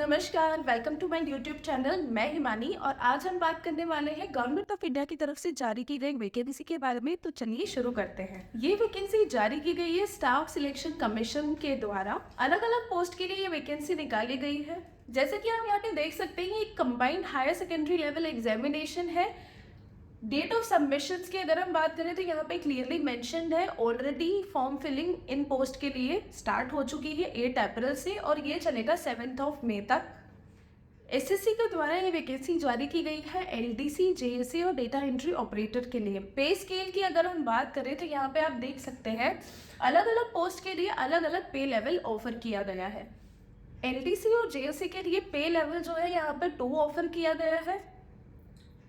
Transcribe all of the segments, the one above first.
नमस्कार, welcome to my YouTube channel. मैं हिमानी और आज हम बात करने वाले हैं गवर्नमेंट ऑफ इंडिया की तरफ से जारी की गई वैकेंसी के बारे में। तो चलिए शुरू करते हैं। ये वैकेंसी जारी की गई है स्टाफ सिलेक्शन कमीशन के द्वारा। अलग अलग पोस्ट के लिए ये वैकेंसी निकाली गई है। जैसे कि आप यहाँ पे देख सकते हैं, एक combined higher secondary level examination है। डेट ऑफ सबमिशंस की अगर हम बात करें तो यहाँ पे क्लियरली मेंशन्ड है, already form filling in post के लिए स्टार्ट हो चुकी है 8 अप्रैल से और ये चलेगा 7 मई तक। एसएससी के द्वारा ये वैकेंसी जारी की गई है एलडीसी, जेएससी और डेटा एंट्री ऑपरेटर के लिए। पे स्केल की अगर हम बात करें तो यहाँ पे आप देख सकते हैं अलग अलग पोस्ट के लिए अलग अलग पे लेवल ऑफर किया गया है। एलडीसी और जेएससी के लिए पे लेवल जो है यहाँ पर 2 ऑफर किया गया है।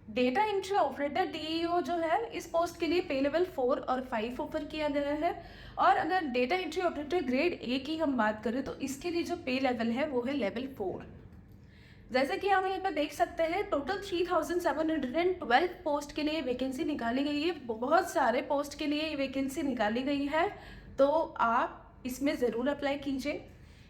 डेटा एंट्री ऑपरेटर डीईओ जो है इस पोस्ट के लिए पे लेवल 4 और 5 ऑफर किया गया है। और अगर data entry operator grade A की हम बात करें तो इसके लिए जो पे लेवल है वो है लेवल 4। जैसे कि हम यहाँ पर देख सकते हैं, टोटल 3712 पोस्ट के लिए वैकेंसी निकाली गई है। बहुत सारे पोस्ट के लिए वैकेंसी निकाली गई है, तो आप इसमें ज़रूर अप्लाई कीजिए।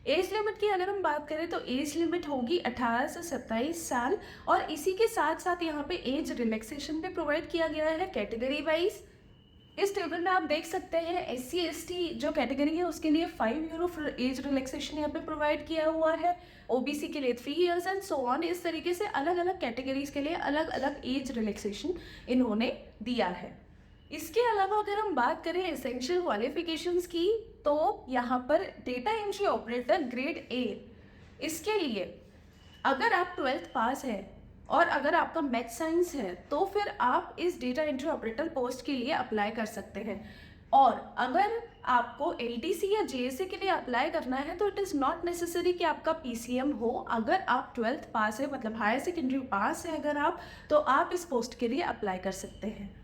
एज लिमिट की अगर हम बात करें तो एज लिमिट होगी 18 से 27 साल और इसी के साथ साथ यहाँ पे एज रिलैक्सेशन भी प्रोवाइड किया गया है कैटेगरी वाइज। इस टेबल में आप देख सकते हैं SC ST जो कैटेगरी है उसके लिए 5 यूरो एज रिलैक्सेशन यहाँ पे प्रोवाइड किया हुआ है। OBC के लिए 3 ईयर्स एंड सो ऑन। इस तरीके से अलग अलग कैटेगरीज के लिए अलग अलग एज रिलैक्सेशन इन्होंने दिया है। इसके अलावा अगर हम बात करें एसेंशियल क्वालिफिकेशंस की तो यहाँ पर data entry operator grade A, इसके लिए अगर आप 12th पास है और अगर आपका मैथ साइंस है तो फिर आप इस डेटा एंट्री ऑपरेटर पोस्ट के लिए अप्लाई कर सकते हैं। और अगर आपको एलडीसी या जेएससी के लिए अप्लाई करना है तो इट इज़ नॉट नेसेसरी कि आपका पीसीएम हो। अगर आप 12th पास है, मतलब हायर सेकेंडरी पास है अगर आप, तो आप इस पोस्ट के लिए अप्लाई कर सकते हैं।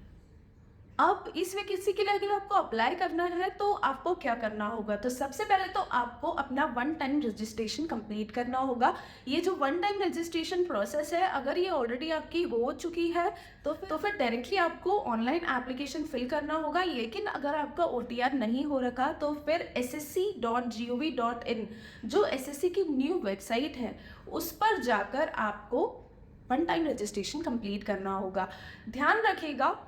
अब इस वैकेंसी के लिए अगर आपको अप्लाई करना है तो आपको क्या करना होगा, तो सबसे पहले तो आपको अपना 1 टाइम रजिस्ट्रेशन कंप्लीट करना होगा। ये जो 1 टाइम रजिस्ट्रेशन प्रोसेस है, अगर ये ऑलरेडी आपकी हो चुकी है तो फिर डायरेक्टली आपको ऑनलाइन एप्लीकेशन फिल करना होगा। लेकिन अगर आपका OTR नहीं हो रखा तो फिर ssc.gov.in जो SSC की न्यू वेबसाइट है उस पर जाकर आपको 1 टाइम रजिस्ट्रेशन कंप्लीट करना होगा। ध्यान रखिएगा,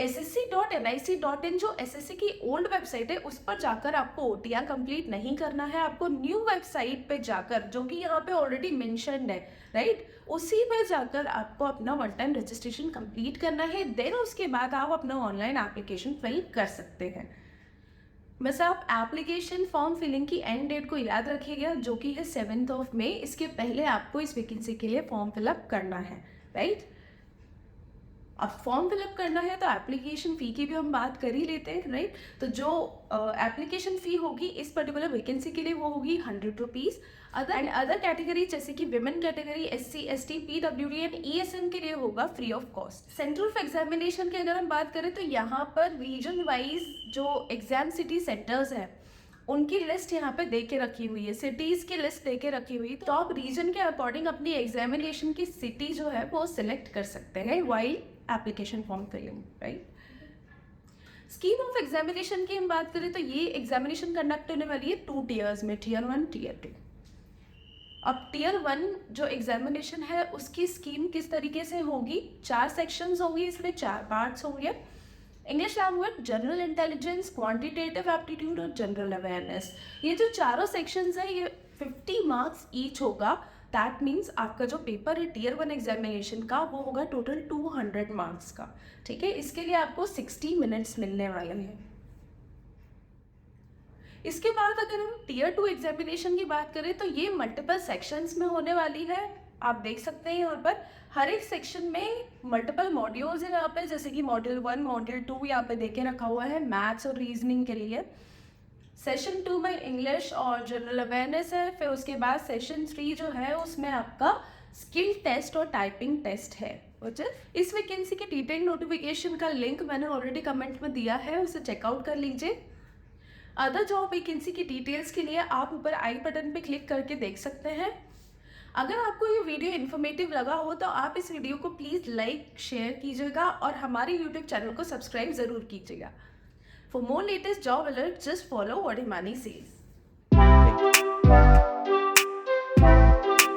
ssc.nic.in जो SSC की ओल्ड वेबसाइट है उस पर जाकर आपको OTR कंप्लीट नहीं करना है। आपको न्यू वेबसाइट पे जाकर, जो कि यहाँ पे ऑलरेडी मेंशन्ड है, राइट, उसी पे जाकर आपको अपना 1 टाइम रजिस्ट्रेशन कंप्लीट करना है। देन उसके बाद आप अपना ऑनलाइन एप्लीकेशन फिल कर सकते हैं। बस आप एप्लीकेशन फॉर्म फिलिंग की एंड डेट को याद रखिएगा जो कि है 7 मई। इसके पहले आपको इस वैकेंसी के लिए फॉर्म फिलअप करना है, राइट। अब फॉर्म फिलअप करना है तो एप्लीकेशन फ़ी की भी हम बात कर ही लेते हैं, राइट। तो जो एप्लीकेशन फ़ी होगी इस पर्टिकुलर वैकेंसी के लिए वो होगी 100 रुपीज़। अदर कैटेगरी जैसे कि women category, SC ST PWD and ESM के लिए होगा free of cost. Centre of examination की अगर हम बात करें तो यहाँ पर रीजन वाइज जो एग्जाम सिटी सेंटर्स हैं उनकी लिस्ट यहाँ पे दे के रखी हुई है, सिटीज़ की लिस्ट दे के रखी हुई है। तो आप रीजन के अकॉर्डिंग अपनी एग्जामिनेशन की सिटी जो है वो सिलेक्ट कर सकते हैं while application form filling, right. Scheme of examination की हम बात करें तो ये एग्जामिनेशन कंडक्ट होने वाली है 2 टीयर्स में, Tier 1 Tier 2। अब Tier 1 जो एग्जामिनेशन है उसकी स्कीम किस तरीके से होगी, 4 सेक्शंस होंगी, इसमें 4 पार्ट्स होंगे। English language, general intelligence, quantitative aptitude और जनरल अवेयरनेस। ये जो चारों सेक्शंस हैं ये 50 मार्क्स ईच होगा। दैट मीन्स आपका जो पेपर है Tier 1 एग्जामिनेशन का वो होगा टोटल 200 मार्क्स का, ठीक है। इसके लिए आपको 60 मिनट्स मिलने वाले हैं। इसके बाद अगर हम Tier 2 एग्जामिनेशन की बात करें तो ये मल्टीपल सेक्शंस में होने वाली है। आप देख सकते हैं यहाँ पर हर एक सेक्शन में मल्टीपल मॉड्यूल्स हैं यहाँ पे, जैसे कि मॉड्यूल 1, मॉड्यूल 2 यहाँ पे देके रखा हुआ है मैथ्स और रीजनिंग के लिए। सेशन 2 में इंग्लिश और जनरल अवेयरनेस है। फिर उसके बाद सेशन 3 जो है उसमें आपका स्किल टेस्ट और टाइपिंग टेस्ट है। इस वैकेंसी की डिटेल नोटिफिकेशन का लिंक मैंने ऑलरेडी कमेंट में दिया है, उसे चेकआउट कर लीजिए। अदर जॉब वैकेंसी की डिटेल्स के लिए आप ऊपर आई बटन पे क्लिक करके देख सकते हैं। अगर आपको ये वीडियो इन्फॉर्मेटिव लगा हो तो आप इस वीडियो को प्लीज़ लाइक शेयर कीजिएगा और हमारे यूट्यूब चैनल को सब्सक्राइब ज़रूर कीजिएगा। For more latest job alert just follow what Himani says.